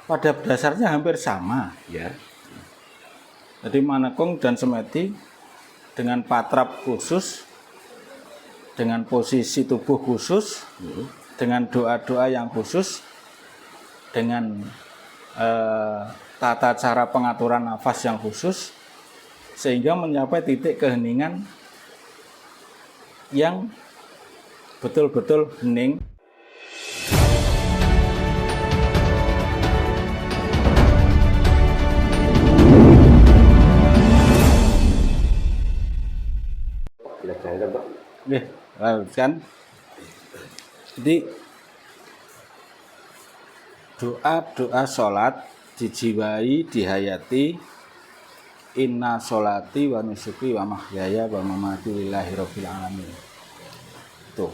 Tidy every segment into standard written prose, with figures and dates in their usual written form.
pada dasarnya hampir sama. Ya. Jadi Manekung dan Semeti dengan patrap khusus, dengan posisi tubuh khusus, dengan doa-doa yang khusus, dengan tata cara pengaturan nafas yang khusus, sehingga mencapai titik keheningan yang betul-betul hening. Oke, lanjutkan. Jadi doa-doa sholat dijiwai, dihayati. Inna sholati wa nusuki wa mahyaya wa mamati lillahi rabbil alamin. Tuh,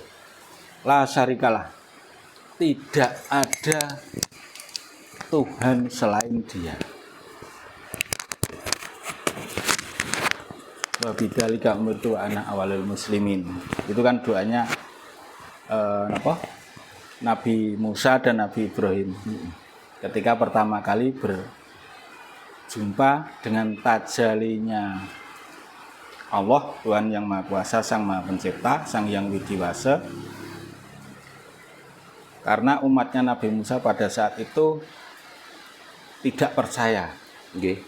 la syarikalah, tidak ada Tuhan selain Dia. Wa bidzalika umirtu ana awalul muslimin. Itu kan doanya Nabi Musa dan Nabi Ibrahim ketika pertama kali berjumpa dengan tajalinya Allah, Tuhan yang Maha Kuasa, Sang Maha Pencipta, Sang Yang Widiwasa. Karena umatnya Nabi Musa pada saat itu tidak percaya. Okay.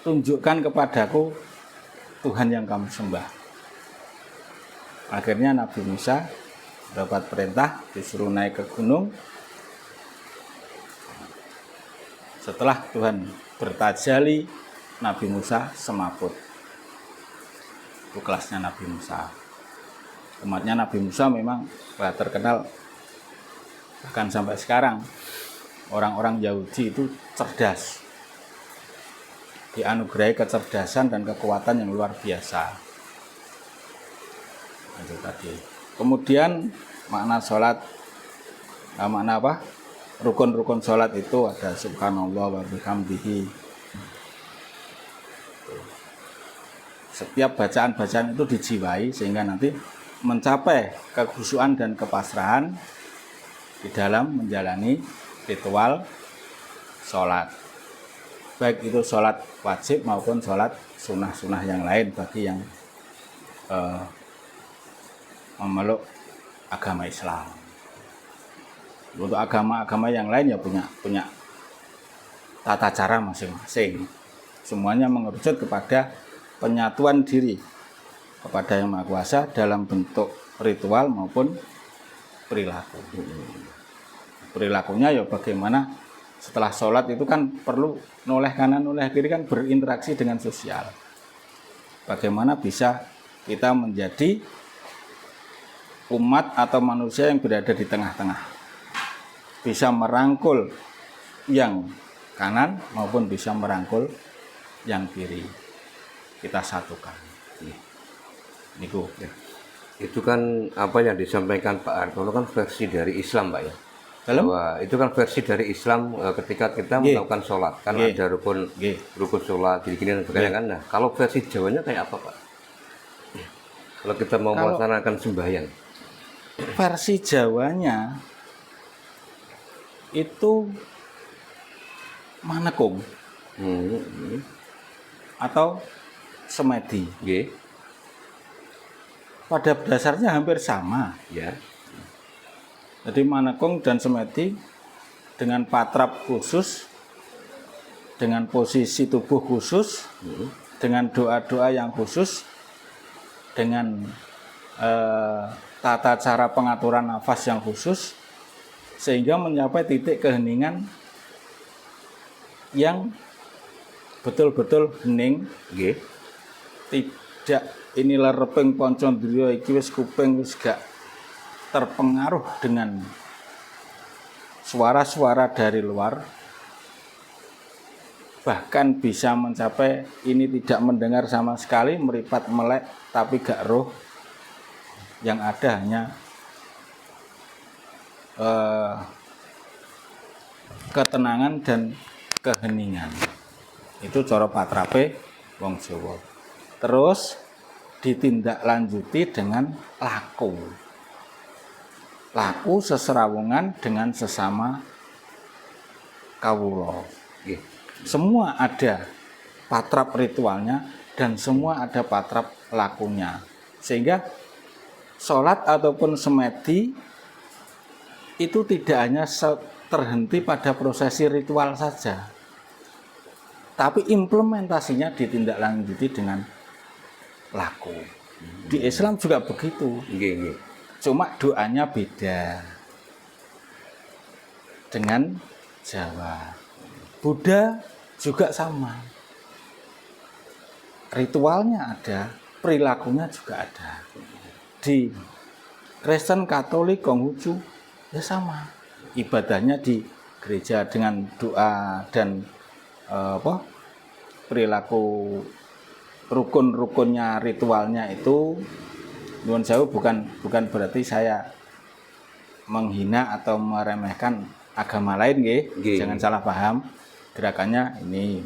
Tunjukkan kepadaku Tuhan yang kamu sembah. Akhirnya Nabi Musa dapat perintah disuruh naik ke gunung. Setelah Tuhan bertajali, Nabi Musa semaput. Itu kelasnya Nabi Musa. Umatnya Nabi Musa memang terkenal, bahkan sampai sekarang orang-orang Yahudi itu cerdas, dianugerahi kecerdasan dan kekuatan yang luar biasa. Itu tadi. Kemudian makna sholat, makna apa? Rukun-rukun sholat itu ada subhanallah wa bihamdihi. Setiap bacaan-bacaan itu dijiwai sehingga nanti mencapai kekhusyuan dan kepasrahan di dalam menjalani ritual sholat. Baik itu sholat wajib maupun sholat sunnah-sunnah yang lain bagi yang memeluk agama Islam. Untuk agama-agama yang lain ya punya tata cara masing-masing. Semuanya mengerucut kepada penyatuan diri kepada Yang Maha Kuasa dalam bentuk ritual maupun perilaku. Perilakunya ya bagaimana setelah sholat itu kan perlu noleh kanan, noleh kiri, kan berinteraksi dengan sosial. Bagaimana bisa kita menjadi umat atau manusia yang berada di tengah-tengah, bisa merangkul yang kanan maupun bisa merangkul yang kiri, kita satukan. Niku. Itu kan apa yang disampaikan Pak Hartono kan versi dari Islam, Pak ya. Bahwa itu kan versi dari Islam ketika kita melakukan sholat kan ada rukun sholat gini-gini dan sebagainya kan. Nah, kalau versi Jawanya kayak apa, Pak? Kalau kita mau melaksanakan sembahyang, versi Jawanya itu Manekung atau Semedi. Pada dasarnya hampir sama. Ya. Jadi Manekung dan Semedi dengan patrap khusus, dengan posisi tubuh khusus, dengan doa-doa yang khusus, dengan tata cara pengaturan nafas yang khusus, sehingga mencapai titik keheningan yang betul-betul hening. Tidak inilah repeng poncon drio iki wis kuping wis gak terpengaruh dengan suara-suara dari luar, bahkan bisa mencapai ini tidak mendengar sama sekali, meripat melek tapi gak roh, yang ada hanya ketenangan dan keheningan. Itu cara patrape wong Jawa. Terus ditindaklanjuti dengan laku seserawungan dengan sesama kawula. Nggih. Semua ada patrap ritualnya dan semua ada patrap lakunya. Sehingga sholat ataupun semedi itu tidak hanya terhenti pada prosesi ritual saja, tapi implementasinya ditindaklanjuti dengan laku. Di Islam juga begitu. Nggih. Cuma doanya beda dengan Jawa. Buddha juga sama. Ritualnya ada, perilakunya juga ada. Di Kristen, Katolik, Konghucu ya sama. Ibadahnya di gereja dengan doa dan perilaku rukun-rukunnya, ritualnya itu. Nuwun sewu, bukan berarti saya menghina atau meremehkan agama lain, nggih. Jangan salah paham. Gerakannya ini.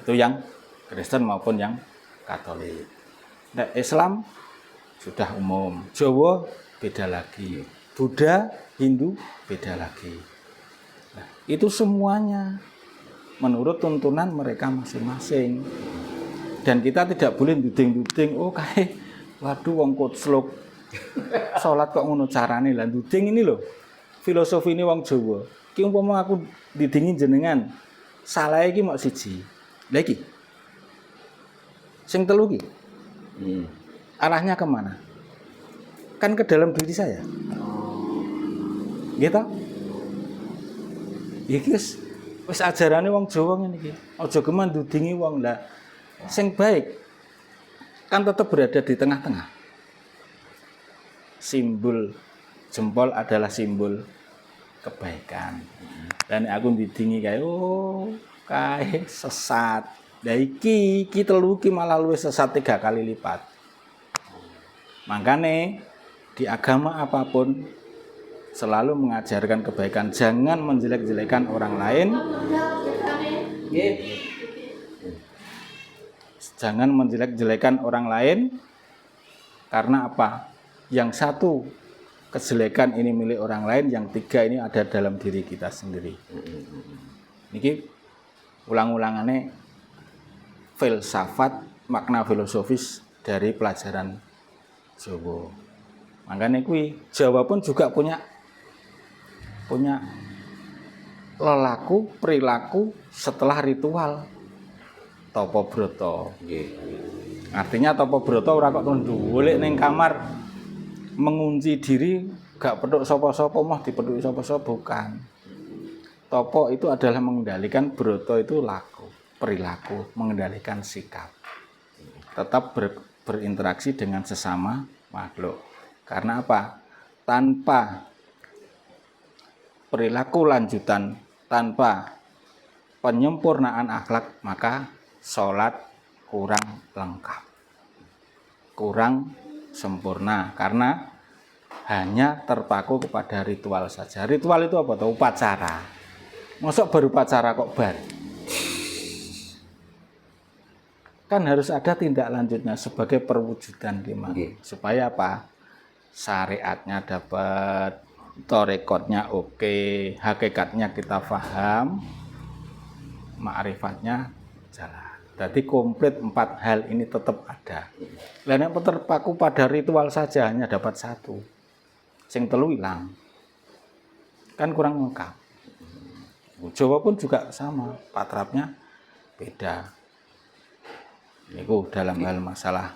Itu yang Kristen maupun yang Katolik. Nah, Islam sudah umum. Jawa beda lagi. Buddha, Hindu beda lagi. Nah, itu semuanya menurut tuntunan mereka masing-masing. Dan kita tidak boleh duding-duding, oh kae waduh wong kutsluk. Salat kok ngono carane lah duding ini loh. Filosofi ini wong Jawa. Ki umpama aku didingi jenengan, salah iki mok siji. Lah iki. Sing telu ki. Arahnya kemana? Kan ke dalam diri saya. Gitu. Iki wis ajarane wong Jawa ngene iki. Aja geman dudingi wong lah. Sing baik kan tetap berada di tengah-tengah. Simbol jempol adalah simbol kebaikan. Dan aku didingi kae sesat. Lah iki telu iki malah luwih sesat 3 kali lipat. Makane di agama apapun selalu mengajarkan kebaikan, jangan menjelek-jelekan orang lain. Jangan menjelek-jelekan orang lain. Karena apa? Yang satu kejelekan ini milik orang lain, yang tiga ini ada dalam diri kita sendiri. Niki ulang-ulangannya filsafat, makna filosofis dari pelajaran Jawa. Makanya Jawa pun juga punya lelaku, perilaku setelah ritual. Topo broto. Artinya topo broto ora kok ndhuwulik ning kamar mengunci diri, gak peduk sapa-sapa mah dipedhuki sapa-sapa, bukan. Topo itu adalah mengendalikan, broto itu laku, perilaku, mengendalikan sikap. Tetap berinteraksi dengan sesama makhluk. Karena apa? Tanpa perilaku lanjutan, tanpa penyempurnaan akhlak, maka sholat kurang lengkap, kurang sempurna, karena hanya terpaku kepada ritual saja. Ritual itu apa? Upacara. Masuk baru upacara kok bar? Kan harus ada tindak lanjutnya sebagai perwujudan iman. Supaya apa? Syariatnya dapat, torekotnya oke, hakikatnya kita paham, ma'rifatnya jalan. Jadi komplit 4 hal ini tetap ada. Lah nek terpaku pada ritual saja hanya dapat 1. Sing telu ilang. Kan kurang lengkap. Jawa pun juga sama, patrapnya beda. Itu dalam hal masalah.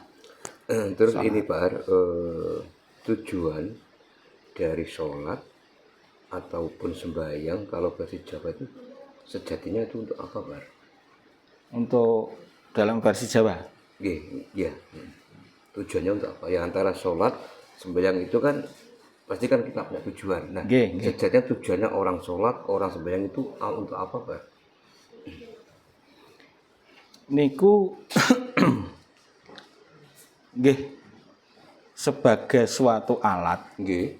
Terus ini Pak, tujuan dari sholat ataupun sembahyang kalau versi Jawa itu sejatinya itu untuk apa Pak? Untuk dalam versi Jawa? Iya. Tujuannya untuk apa? Ya antara sholat, sembahyang itu kan pasti kan kita punya tujuan. Nah, sejatinya tujuannya orang sholat, orang sembahyang itu untuk apa Pak? Niku nggih sebagai suatu alat. Nggih.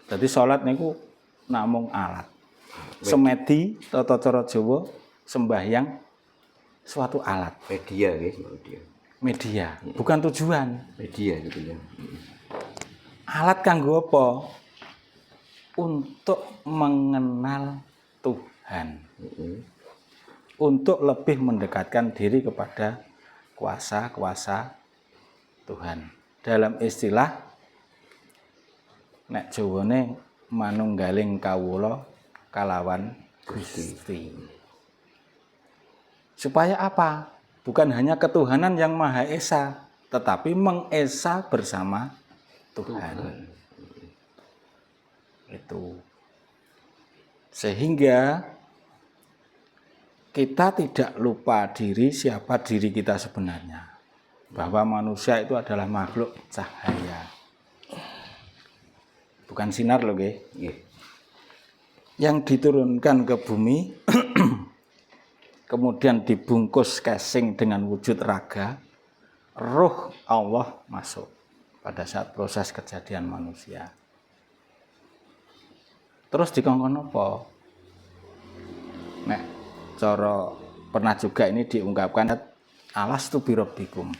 Jadi sholat niku namung alat. Semedi tata cara Jawa, sembahyang suatu alat. Media. Media, bukan tujuan. Media gitu ya. Alat kanggo apa? untuk mengenal Tuhan, untuk lebih mendekatkan diri kepada kuasa-kuasa Tuhan. Dalam istilah nek Jawane manunggaling kawula kalawan Gusti. Supaya apa? Bukan hanya ketuhanan yang Maha Esa, tetapi mengesa bersama Tuhan. Itu. Sehingga kita tidak lupa diri siapa diri kita sebenarnya. Bahwa manusia itu adalah makhluk cahaya. Bukan sinar loh, nggih. Yang diturunkan ke bumi kemudian dibungkus casing dengan wujud raga, roh Allah masuk pada saat proses kejadian manusia. Terus dikongkon apa? Nek cara pernah juga ini diungkapkan, alastu birabbikum.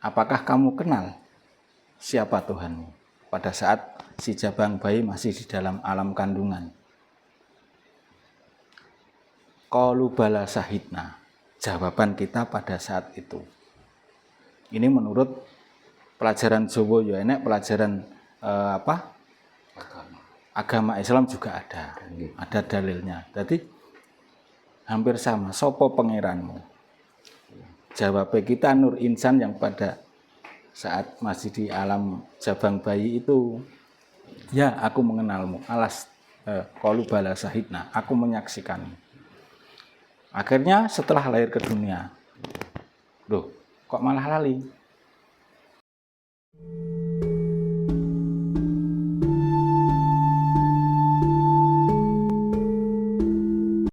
Apakah kamu kenal siapa Tuhanmu pada saat si jabang bayi masih di dalam alam kandungan? Qalu bala syahidna. Jawaban kita pada saat itu. Ini menurut pelajaran Jawa ya enek, pelajaran agama Islam juga ada. Ada dalilnya. Jadi hampir sama. Sopo pangeranmu? Jawab kita Nur Insan yang pada saat masih di alam jabang bayi itu, ya aku mengenalmu. Qalu bala syahidna. Aku menyaksikanmu. Akhirnya setelah lahir ke dunia, loh kok malah lali?